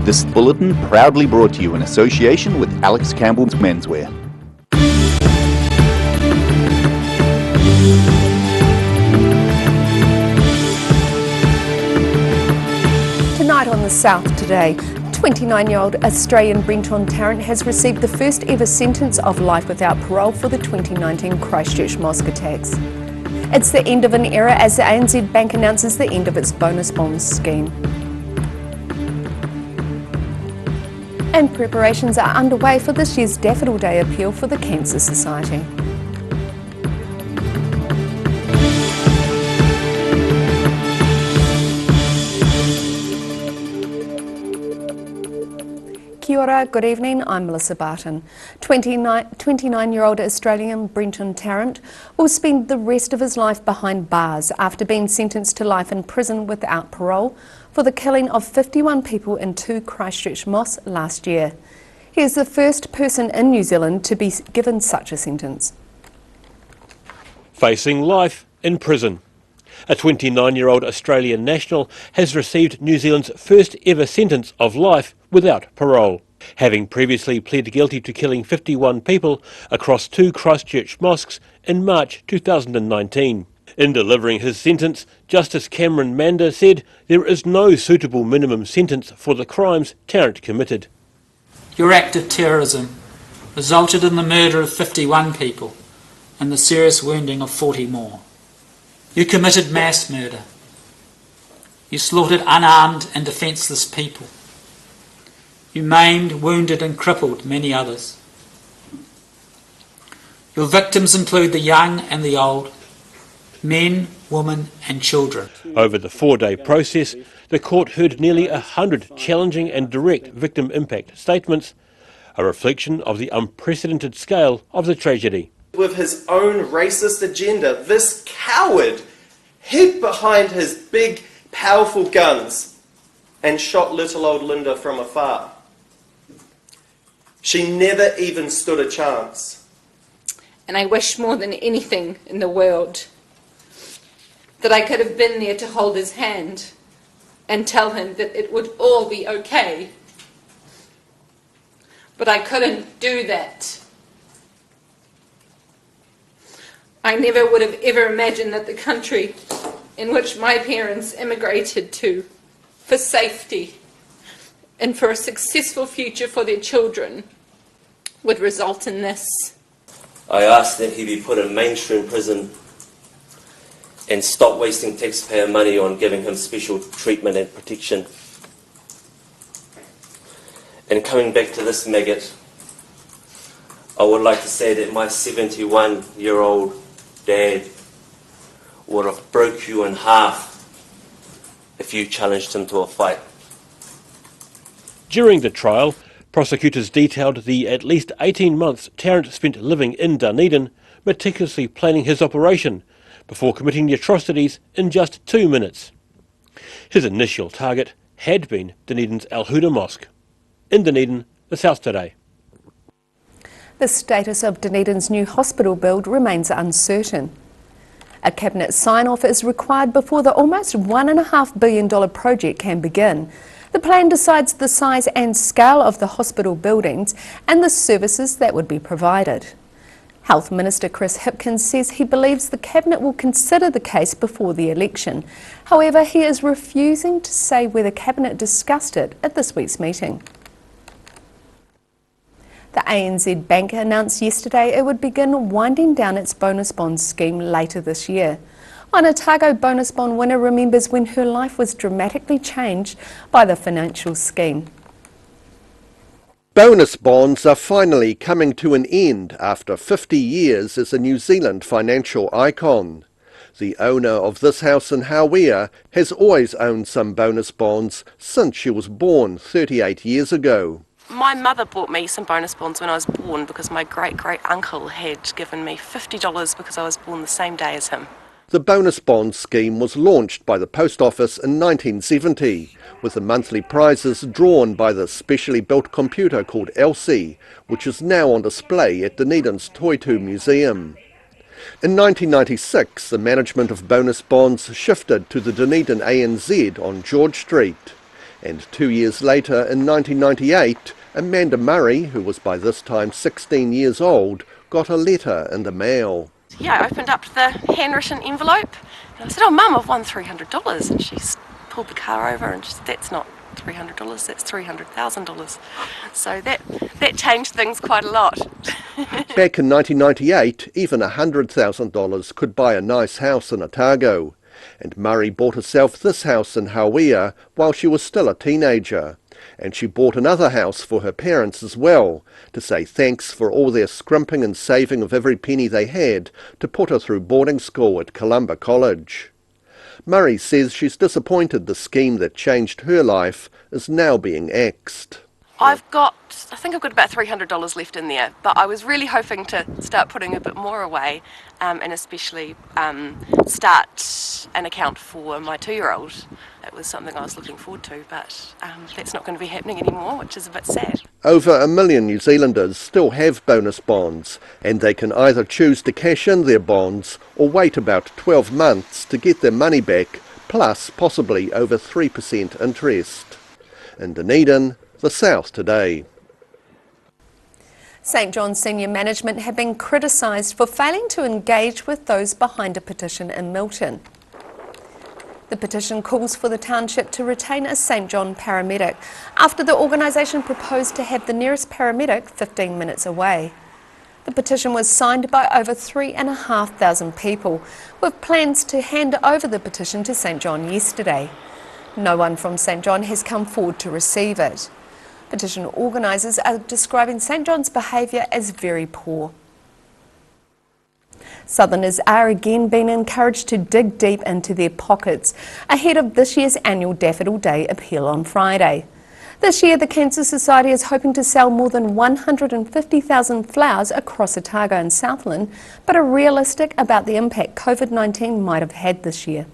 This bulletin proudly brought to you in association with Alex Campbell's Menswear. Tonight on the South Today, 29-year-old Australian Brenton Tarrant has received the first ever sentence of life without parole for the 2019 Christchurch mosque attacks. It's the end of an era as the ANZ Bank announces the end of its bonus bonds scheme. And preparations are underway for this year's Daffodil Day appeal for the Cancer Society. Kia ora, good evening, I'm Melissa Barton. 29-year-old Australian Brenton Tarrant will spend the rest of his life behind bars after being sentenced to life in prison without parole for the killing of 51 people in 2 Christchurch mosques last year. He is the first person in New Zealand to be given such a sentence. Facing life in prison. A 29-year-old Australian national has received New Zealand's first ever sentence of life without parole, having previously pled guilty to killing 51 people across 2 Christchurch mosques in March 2019. In delivering his sentence, Justice Cameron Mander said there is no suitable minimum sentence for the crimes Tarrant committed. Your act of terrorism resulted in the murder of 51 people and the serious wounding of 40 more. You committed mass murder. You slaughtered unarmed and defenceless people. You maimed, wounded and crippled many others. Your victims include the young and the old, men, women and children. Over the 4-day process, the court heard nearly 100 challenging and direct victim impact statements, a reflection of the unprecedented scale of the tragedy. With his own racist agenda, this coward hid behind his big, powerful guns and shot little old Linda from afar. She never even stood a chance. And I wish more than anything in the world that I could have been there to hold his hand and tell him that it would all be okay. But I couldn't do that. I never would have ever imagined that the country in which my parents immigrated to for safety and for a successful future for their children would result in this. I ask that he be put in mainstream prison and stop wasting taxpayer money on giving him special treatment and protection. And coming back to this maggot, I would like to say that my 71-year-old Dad would have broke you in half if you challenged him to a fight. During the trial, prosecutors detailed the at least 18 months Tarrant spent living in Dunedin, meticulously planning his operation before committing the atrocities in just 2 minutes. His initial target had been Dunedin's Al Huda Mosque. In Dunedin, the South Today. The status of Dunedin's new hospital build remains uncertain. A cabinet sign-off is required before the almost $1.5 billion project can begin. The plan decides the size and scale of the hospital buildings and the services that would be provided. Health Minister Chris Hipkins says he believes the cabinet will consider the case before the election. However, he is refusing to say whether cabinet discussed it at this week's meeting. The ANZ Bank announced yesterday it would begin winding down its bonus bonds scheme later this year. An Otago bonus bond winner remembers when her life was dramatically changed by the financial scheme. Bonus bonds are finally coming to an end after 50 years as a New Zealand financial icon. The owner of this house in Hawea has always owned some bonus bonds since she was born 38 years ago. My mother bought me some bonus bonds when I was born because my great-great-uncle had given me $50 because I was born the same day as him. The bonus bond scheme was launched by the Post Office in 1970, with the monthly prizes drawn by the specially built computer called Alexei, which is now on display at Dunedin's Toitu Museum. In 1996, the management of bonus bonds shifted to the Dunedin ANZ on George Street, And 2 years later, in 1998, Amanda Murray, who was by this time 16 years old, got a letter in the mail. Yeah, I opened up the handwritten envelope and I said, "Oh Mum, I've won $300." And she's pulled the car over and she said, "That's not $300, that's $300,000. So that changed things quite a lot. Back in 1998, even $100,000 could buy a nice house in Otago. And Murray bought herself this house in Hawea while she was still a teenager. And she bought another house for her parents as well, to say thanks for all their scrimping and saving of every penny they had to put her through boarding school at Columba College. Murray says she's disappointed the scheme that changed her life is now being axed. I think I've got about $300 left in there, but I was really hoping to start putting a bit more away, and especially start an account for my 2-year-old. It was something I was looking forward to, but that's not going to be happening anymore, which is a bit sad. Over 1 million New Zealanders still have bonus bonds, and they can either choose to cash in their bonds or wait about 12 months to get their money back, plus possibly over 3% interest. In Dunedin, the South Today. St John's senior management have been criticised for failing to engage with those behind a petition in Milton. The petition calls for the township to retain a St John paramedic after the organisation proposed to have the nearest paramedic 15 minutes away. The petition was signed by over 3,500 people, with plans to hand over the petition to St John yesterday. No one from St John has come forward to receive it. Petition organisers are describing St John's behaviour as very poor. Southerners are again being encouraged to dig deep into their pockets ahead of this year's annual Daffodil Day appeal on Friday. This year, the Cancer Society is hoping to sell more than 150,000 flowers across Otago and Southland, but are realistic about the impact COVID-19 might have had this year.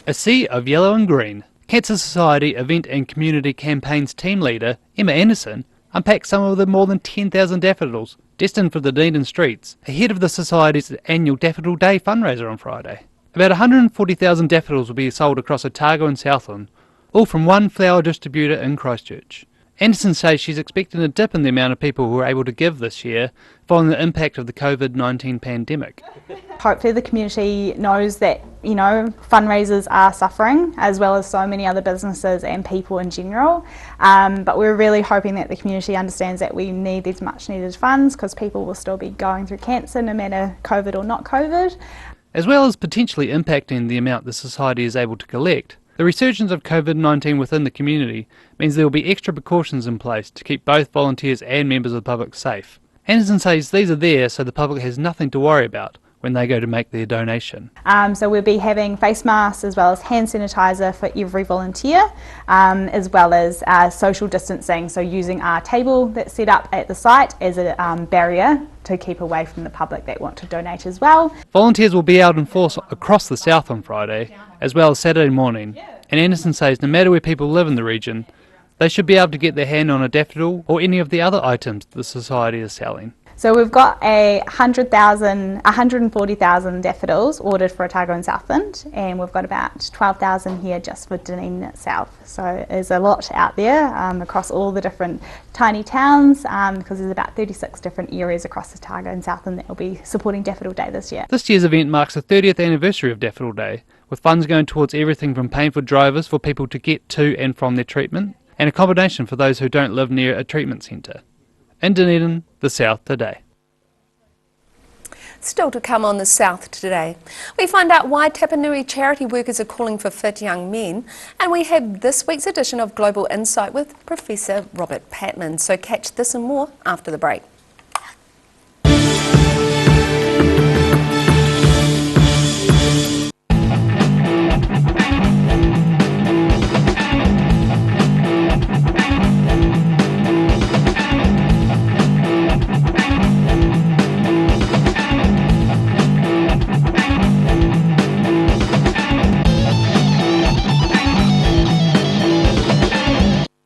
A sea of yellow and green. Cancer Society Event and Community Campaigns team leader Emma Anderson unpacked some of the more than 10,000 daffodils destined for the Dunedin streets ahead of the Society's annual Daffodil Day fundraiser on Friday. About 140,000 daffodils will be sold across Otago and Southland, all from one flower distributor in Christchurch. Anderson says she's expecting a dip in the amount of people who are able to give this year following the impact of the COVID-19 pandemic. Hopefully the community knows that, fundraisers are suffering, as well as so many other businesses and people in general. But we're really hoping that the community understands that we need these much needed funds because people will still be going through cancer no matter COVID or not COVID. As well as potentially impacting the amount the Society is able to collect, the resurgence of COVID-19 within the community means there will be extra precautions in place to keep both volunteers and members of the public safe. Anderson says these are there so the public has nothing to worry about when they go to make their donation. So we'll be having face masks as well as hand sanitizer for every volunteer, as well as social distancing, so using our table that's set up at the site as a barrier to keep away from the public that want to donate as well. Volunteers will be out in force across the south on Friday, as well as Saturday morning, and Anderson says no matter where people live in the region, they should be able to get their hand on a daffodil or any of the other items the Society is selling. So we've got 140,000 daffodils ordered for Otago and Southland, and we've got about 12,000 here just for Dunedin itself. So there's a lot out there across all the different tiny towns, because there's about 36 different areas across Otago and Southland that will be supporting Daffodil Day this year. This year's event marks the 30th anniversary of Daffodil Day, with funds going towards everything from paying for drivers for people to get to and from their treatment, and accommodation for those who don't live near a treatment centre. In Dunedin, the South Today. Still to come on the South Today, we find out why Tapanui charity workers are calling for fit young men, and we have this week's edition of Global Insight with Professor Robert Patman. So catch this and more after the break.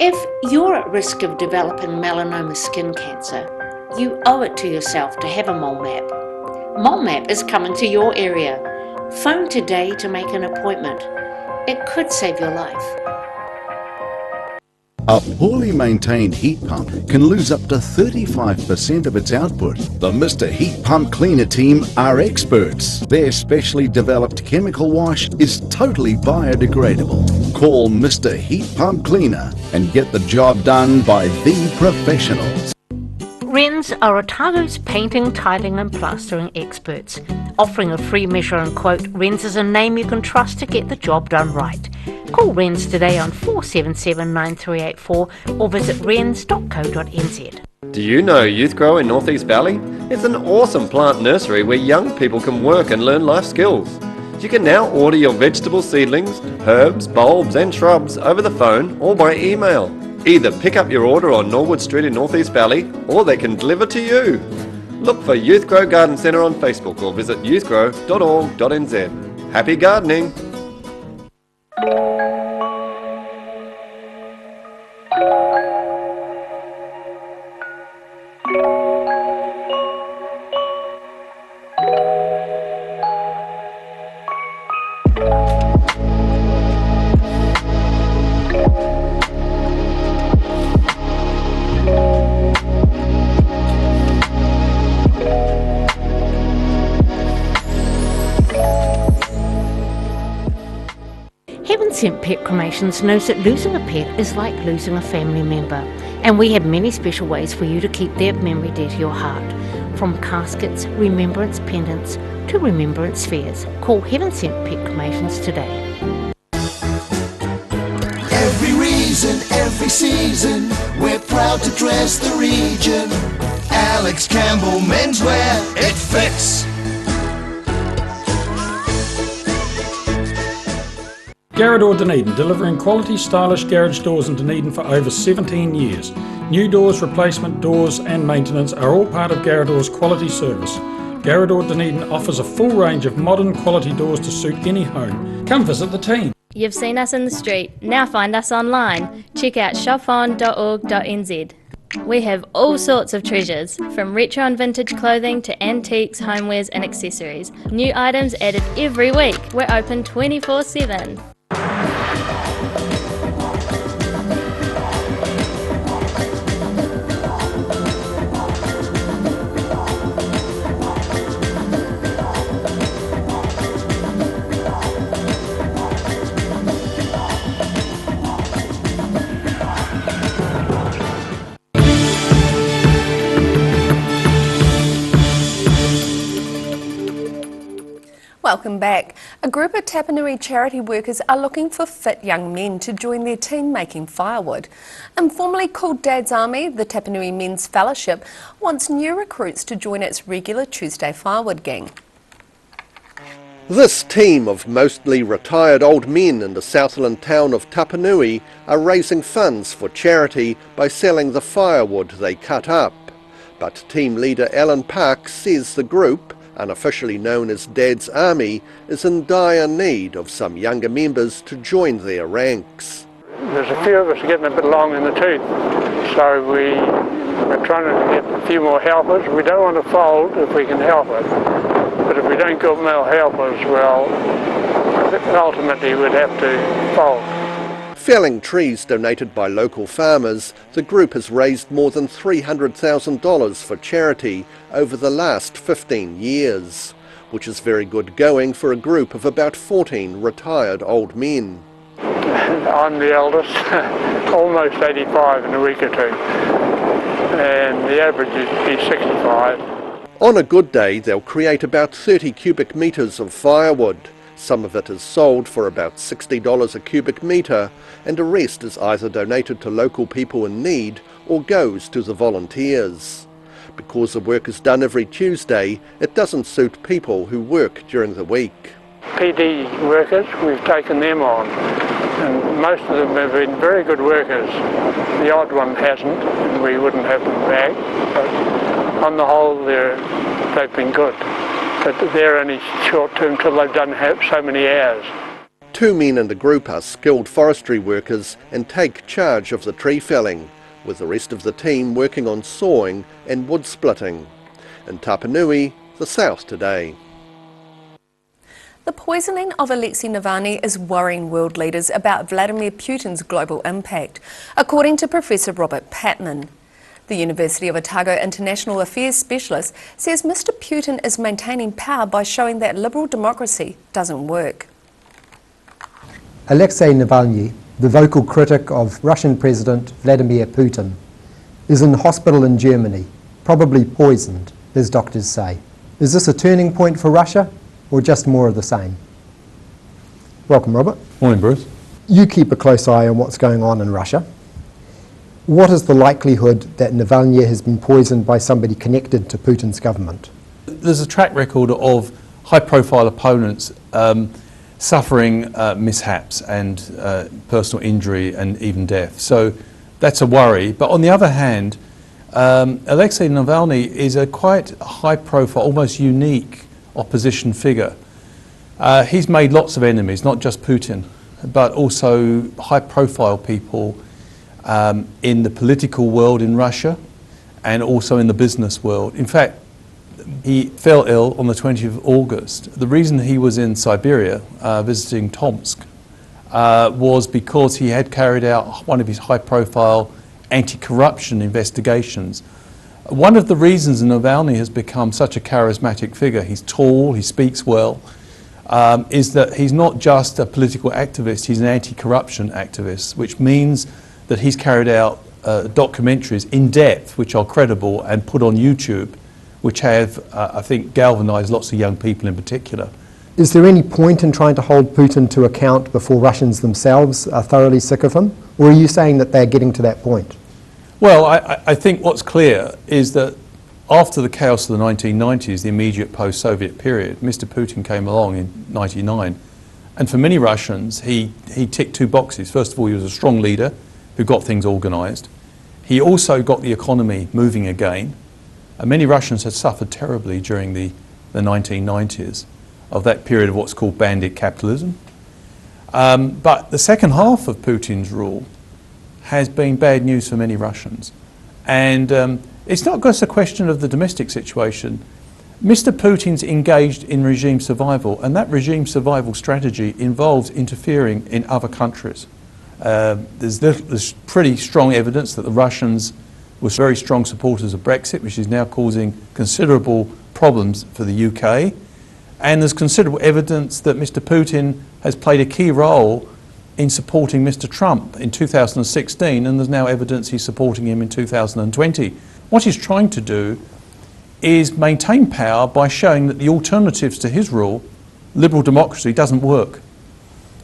If you're at risk of developing melanoma skin cancer, you owe it to yourself to have a mole map. Mole map is coming to your area. Phone today to make an appointment. It could save your life. A poorly maintained heat pump can lose up to 35% of its output. The Mr. Heat Pump Cleaner team are experts. Their specially developed chemical wash is totally biodegradable. Call Mr. Heat Pump Cleaner and get the job done by the professionals. Wrens are Otago's painting, tiling and plastering experts. Offering a free measure and quote, Wrens is a name you can trust to get the job done right. Call Wrens today on 477 9384 or visit wrens.co.nz. Do you know Youth Grow in North East Valley? It's an awesome plant nursery where young people can work and learn life skills. You can now order your vegetable seedlings, herbs, bulbs and shrubs over the phone or by email. Either pick up your order on Norwood Street in North East Valley or they can deliver to you. Look for Youth Grow Garden Centre on Facebook or visit youthgrow.org.nz. Happy gardening! St. Pet Cremations knows that losing a pet is like losing a family member, and we have many special ways for you to keep their memory dear to your heart. From caskets, remembrance pendants to remembrance spheres. Call Heaven Sent Pet Cremations today. Every reason, every season, we're proud to dress the region. Alex Campbell Menswear, it fits. Garrador Dunedin, delivering quality, stylish garage doors in Dunedin for over 17 years. New doors, replacement doors and maintenance are all part of Garrador's quality service. Garrador Dunedin offers a full range of modern quality doors to suit any home. Come visit the team. You've seen us in the street, now find us online. Check out shopon.org.nz. We have all sorts of treasures, from retro and vintage clothing to antiques, homewares and accessories. New items added every week. We're open 24/7. Welcome back. A group of Tapanui charity workers are looking for fit young men to join their team making firewood. Informally called Dad's Army, the Tapanui Men's Fellowship wants new recruits to join its regular Tuesday firewood gang. This team of mostly retired old men in the Southland town of Tapanui are raising funds for charity by selling the firewood they cut up. But team leader Alan Parks says the group, unofficially known as Dad's Army, is in dire need of some younger members to join their ranks. There's a few of us getting a bit long in the tooth, so we're trying to get a few more helpers. We don't want to fold if we can help it, but if we don't get more helpers, well, ultimately we'd have to fold. Felling trees donated by local farmers, the group has raised more than $300,000 for charity over the last 15 years, which is very good going for a group of about 14 retired old men. I'm the eldest, almost 85 in a week or two, and the average is 65. On a good day, they'll create about 30 cubic metres of firewood. Some of it is sold for about $60 a cubic metre, and the rest is either donated to local people in need or goes to the volunteers. Because the work is done every Tuesday, it doesn't suit people who work during the week. PD workers, we've taken them on, and most of them have been very good workers. The odd one hasn't, and we wouldn't have them back, but on the whole they've been good. But they're only short-term till they've done so many hours. 2 men in the group are skilled forestry workers and take charge of the tree felling, with the rest of the team working on sawing and wood splitting. In Tapanui, the South Today. The poisoning of Alexei Navalny is worrying world leaders about Vladimir Putin's global impact, according to Professor Robert Patman. The University of Otago International Affairs specialist says Mr. Putin is maintaining power by showing that liberal democracy doesn't work. Alexei Navalny, the vocal critic of Russian President Vladimir Putin, is in hospital in Germany, probably poisoned, as doctors say. Is this a turning point for Russia, or just more of the same? Welcome, Robert. Morning, Bruce. You keep a close eye on what's going on in Russia. What is the likelihood that Navalny has been poisoned by somebody connected to Putin's government? There's a track record of high-profile opponents suffering mishaps and personal injury and even death. So that's a worry. But on the other hand, Alexei Navalny is a quite high-profile, almost unique opposition figure. He's made lots of enemies, not just Putin, but also high-profile people in the political world in Russia and also in the business world. In fact, he fell ill on the 20th of August. The reason he was in Siberia visiting Tomsk was because he had carried out one of his high-profile anti-corruption investigations. One of the reasons Navalny has become such a charismatic figure, he's tall, he speaks well, is that he's not just a political activist, he's an anti-corruption activist, which means that he's carried out documentaries in depth, which are credible and put on YouTube, which have, I think, galvanised lots of young people in particular. Is there any point in trying to hold Putin to account before Russians themselves are thoroughly sick of him? Or are you saying that they're getting to that point? Well, I think what's clear is that after the chaos of the 1990s, the immediate post-Soviet period, Mr. Putin came along in 1999, and for many Russians, he ticked two boxes. First of all, he was a strong leader who got things organised. He also got the economy moving again. And many Russians had suffered terribly during the 1990s of that period of what's called bandit capitalism. But the second half of Putin's rule has been bad news for many Russians. And it's not just a question of the domestic situation. Mr. Putin's engaged in regime survival, and that regime survival strategy involves interfering in other countries. There's pretty strong evidence that the Russians were very strong supporters of Brexit, which is now causing considerable problems for the UK. And there's considerable evidence that Mr. Putin has played a key role in supporting Mr. Trump in 2016, and there's now evidence he's supporting him in 2020. What he's trying to do is maintain power by showing that the alternatives to his rule, liberal democracy, doesn't work.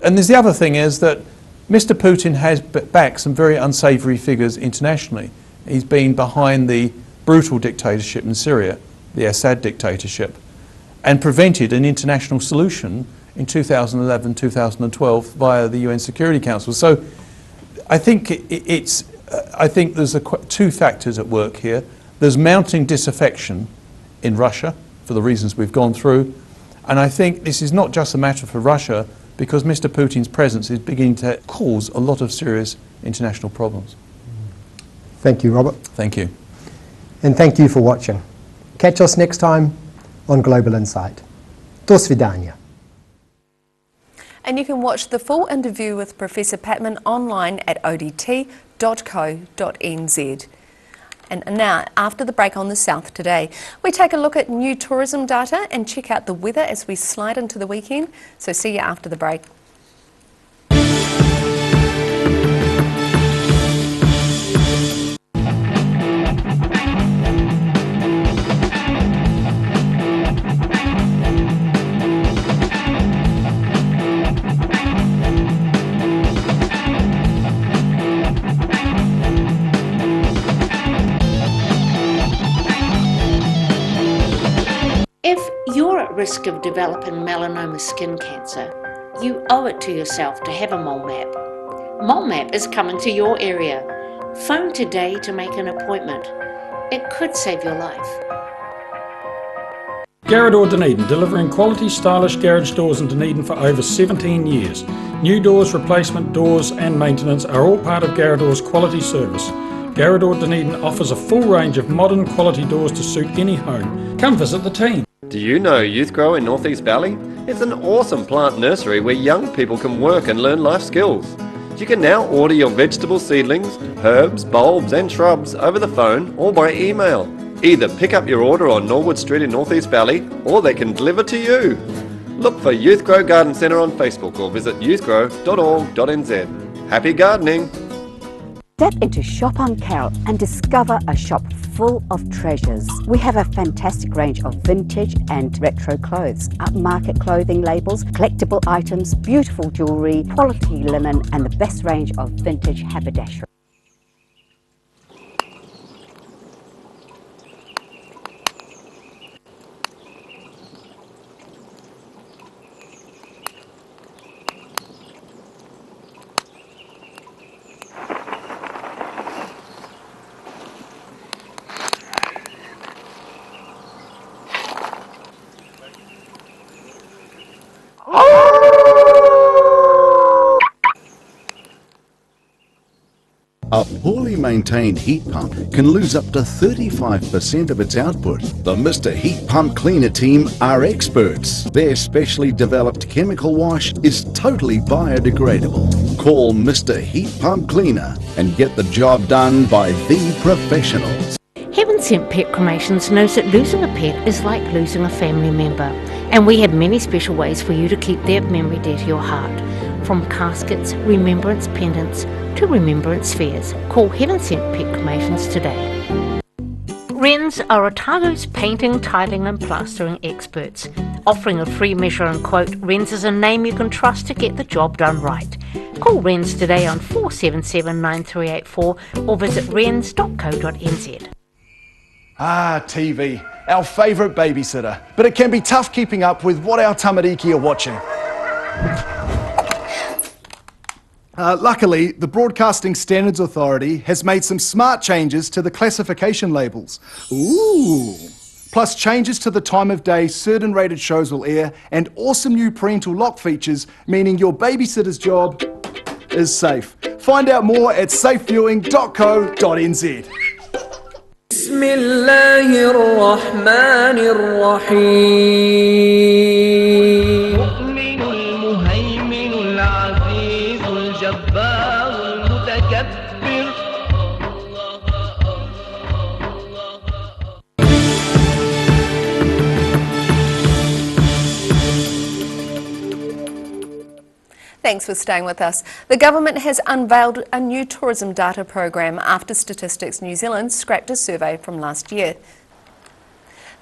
And there's the other thing is that Mr. Putin has backed some very unsavoury figures internationally. He's been behind the brutal dictatorship in Syria, the Assad dictatorship, and prevented an international solution in 2011-2012 via the UN Security Council. So I think I think there's two factors at work here. There's mounting disaffection in Russia for the reasons we've gone through, and I think this is not just a matter for Russia, because Mr. Putin's presence is beginning to cause a lot of serious international problems. Thank you, Robert. Thank you. And thank you for watching. Catch us next time on Global Insight. Do svidaniya. And you can watch the full interview with Professor Patman online at odt.co.nz. And now, after the break on the South Today, we take a look at new tourism data and check out the weather as we slide into the weekend. So see you after the break. If you're at risk of developing melanoma skin cancer, you owe it to yourself to have a mole map. Mole map is coming to your area. Phone today to make an appointment. It could save your life. Garage Dunedin, delivering quality, stylish garage doors in Dunedin for over 17 years. New doors, replacement doors and maintenance are all part of Garage quality service. Garage Dunedin offers a full range of modern quality doors to suit any home. Come visit the team. Do you know Youth Grow in North East Valley? It's an awesome plant nursery where young people can work and learn life skills. You can now order your vegetable seedlings, herbs, bulbs and shrubs over the phone or by email. Either pick up your order on Norwood Street in North East Valley or they can deliver to you. Look for Youth Grow Garden Centre on Facebook or visit youthgrow.org.nz. Happy gardening! Step into Shop on Carroll and discover a shop full of treasures. We have a fantastic range of vintage and retro clothes, upmarket clothing labels, collectible items, beautiful jewellery, quality linen and the best range of vintage haberdashery. A poorly maintained heat pump can lose up to 35% of its output. The Mr. Heat Pump Cleaner team are experts. Their specially developed chemical wash is totally biodegradable. Call Mr. Heat Pump Cleaner and get the job done by the professionals. Heaven Sent Pet Cremations knows that losing a pet is like losing a family member, and we have many special ways for you to keep their memory dear to your heart. From caskets, remembrance pendants to remembrance spheres. Call Heaven Sent Pet Cremations today. Wrens are Otago's painting, tiling and plastering experts. Offering a free measure and quote, Wrens is a name you can trust to get the job done right. Call Wrens today on 477 9384 or visit wrens.co.nz. Ah, TV, our favourite babysitter. But it can be tough keeping up with what our tamariki are watching. Luckily, the Broadcasting Standards Authority has made some smart changes to the classification labels. Ooh! Plus changes to the time of day certain rated shows will air and awesome new parental lock features, meaning your babysitter's job is safe. Find out more at safeviewing.co.nz. بسم الله الرحمن الرحيم المؤمن المهيمن العزيز الجبار المتكبر Thanks for staying with us. The government has unveiled a new tourism data program after Statistics New Zealand scrapped a survey from last year.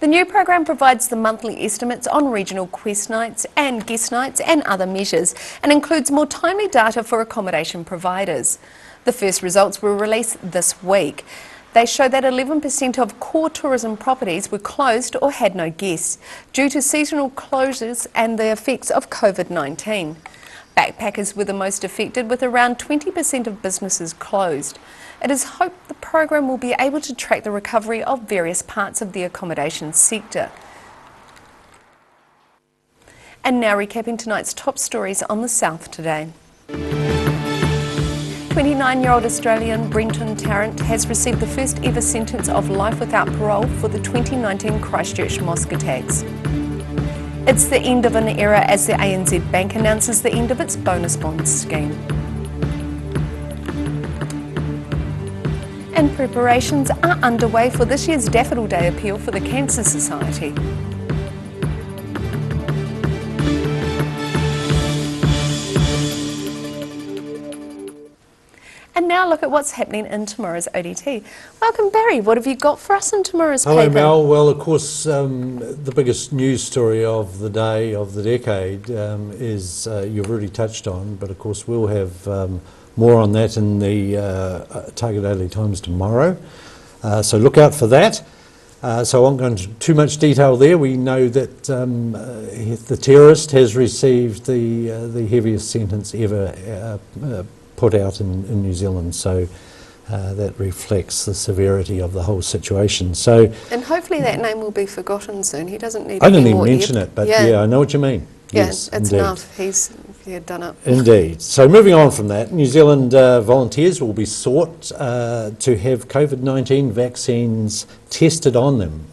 The new program provides the monthly estimates on regional quest nights and guest nights and other measures and includes more timely data for accommodation providers. The first results were released this week. They show that 11% of core tourism properties were closed or had no guests due to seasonal closures and the effects of COVID-19. Backpackers were the most affected, with around 20% of businesses closed. It is hoped the program will be able to track the recovery of various parts of the accommodation sector. And now recapping tonight's top stories on the South today. 29-year-old Australian Brenton Tarrant has received the first ever sentence of life without parole for the 2019 Christchurch mosque attacks. It's the end of an era as the ANZ Bank announces the end of its bonus bonds scheme. And preparations are underway for this year's Daffodil Day appeal for the Cancer Society. And now look at what's happening in tomorrow's ODT. Welcome, Barry. What have you got for us in tomorrow's paper? Hello, Mel. Well, of course, the biggest news story of the day, of the decade, is you've already touched on, but of course we'll have more on that in the Target Daily Times tomorrow. So look out for that. So I won't go into too much detail there. We know that the terrorist has received the heaviest sentence ever put out in New Zealand, so that reflects the severity of the whole situation. So, and hopefully that name will be forgotten soon. He doesn't need I any didn't more even mention it, but yeah, I know what you mean. Yeah, yes, it's indeed. enough. He's done it. Indeed. So moving on from that, New Zealand volunteers will be sought to have COVID-19 vaccines tested on them.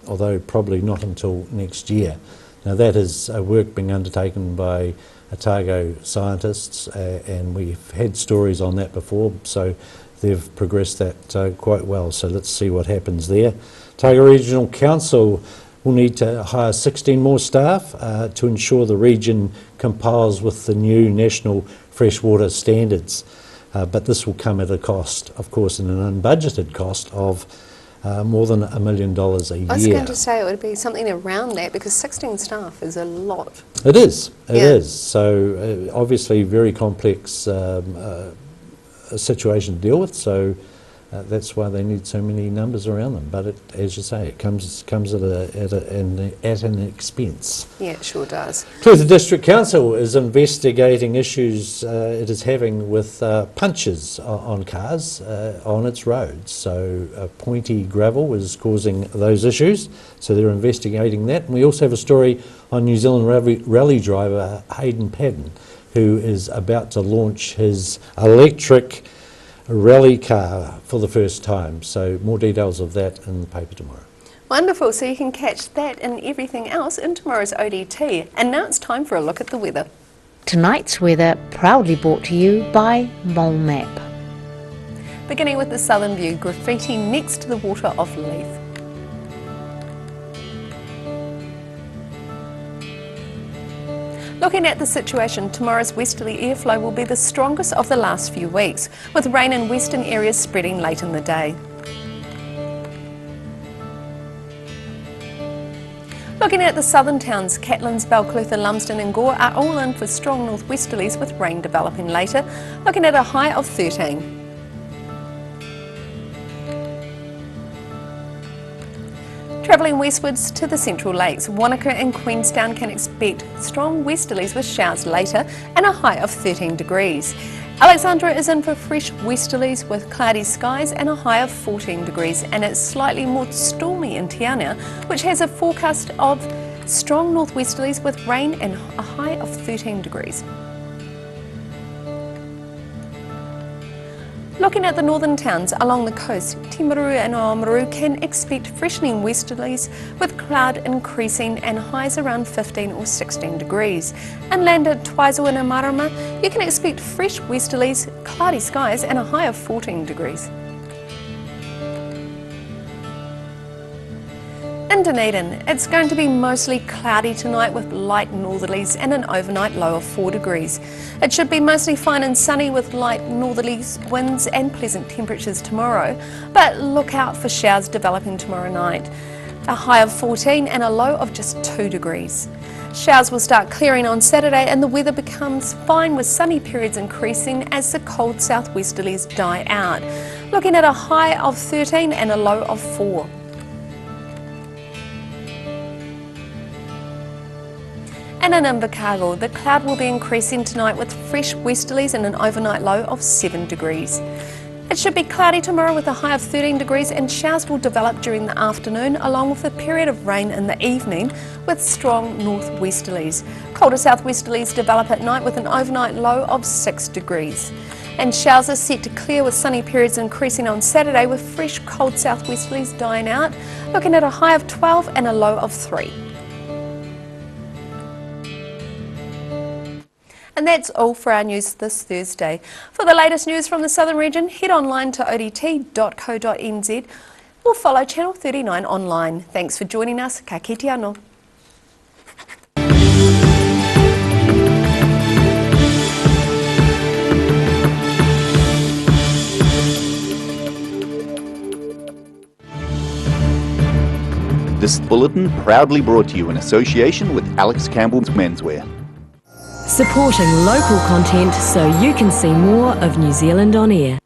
although probably not until next year. Now that is work being undertaken by Otago scientists, and we've had stories on that before, so they've progressed that quite well. So let's see what happens there. Otago Regional Council will need to hire 16 more staff to ensure the region complies with the new national freshwater standards. But this will come at a cost, of course, and an unbudgeted cost of more than $1 million a year. I was going to say it would be something around that, because 16 staff is a lot. It is. It is. So obviously very complex situation to deal with. So that's why they need so many numbers around them. But as you say, it comes at an expense. Yeah, it sure does. The District Council is investigating issues it is having with punches on cars on its roads. So pointy gravel is causing those issues. So they're investigating that. And we also have a story on New Zealand rally driver Hayden Paddon, who is about to launch his electric rally car for the first time. So more details of that in the paper tomorrow. Wonderful, so you can catch that and everything else in tomorrow's ODT. And now it's time for a look at the weather. Tonight's weather proudly brought to you by Mole Map. Beginning with the southern view, graffiti next to the water off Leith. Looking at the situation, tomorrow's westerly airflow will be the strongest of the last few weeks, with rain in western areas spreading late in the day. Looking at the southern towns, Catlins, Balclutha, Lumsden and Gore are all in for strong northwesterlies with rain developing later, looking at a high of 13. Travelling westwards to the Central Lakes, Wanaka and Queenstown can expect strong westerlies with showers later and a high of 13 degrees. Alexandra is in for fresh westerlies with cloudy skies and a high of 14 degrees, and it's slightly more stormy in Te Anau, which has a forecast of strong northwesterlies with rain and a high of 13 degrees. Looking at the northern towns along the coast, Timaru and Oamaru can expect freshening westerlies with cloud increasing and highs around 15 or 16 degrees. Inland at Twizel and Marama, you can expect fresh westerlies, cloudy skies and a high of 14 degrees. In Dunedin, it's going to be mostly cloudy tonight with light northerlies and an overnight low of 4 degrees. It should be mostly fine and sunny with light northerlies, winds and pleasant temperatures tomorrow, but look out for showers developing tomorrow night. A high of 14 and a low of just 2 degrees. Showers will start clearing on Saturday and the weather becomes fine with sunny periods increasing as the cold southwesterlies die out. Looking at a high of 13 and a low of 4. And in Invercargill, the cloud will be increasing tonight with fresh westerlies and an overnight low of 7 degrees. It should be cloudy tomorrow with a high of 13 degrees and showers will develop during the afternoon along with a period of rain in the evening with strong northwesterlies. Colder southwesterlies develop at night with an overnight low of 6 degrees. And showers are set to clear with sunny periods increasing on Saturday with fresh cold southwesterlies dying out, looking at a high of 12 and a low of 3. And that's all for our news this Thursday. For the latest news from the southern region, head online to odt.co.nz or follow Channel 39 online. Thanks for joining us. Ka kite anō. This bulletin proudly brought to you in association with Alex Campbell's Menswear. Supporting local content so you can see more of New Zealand on air.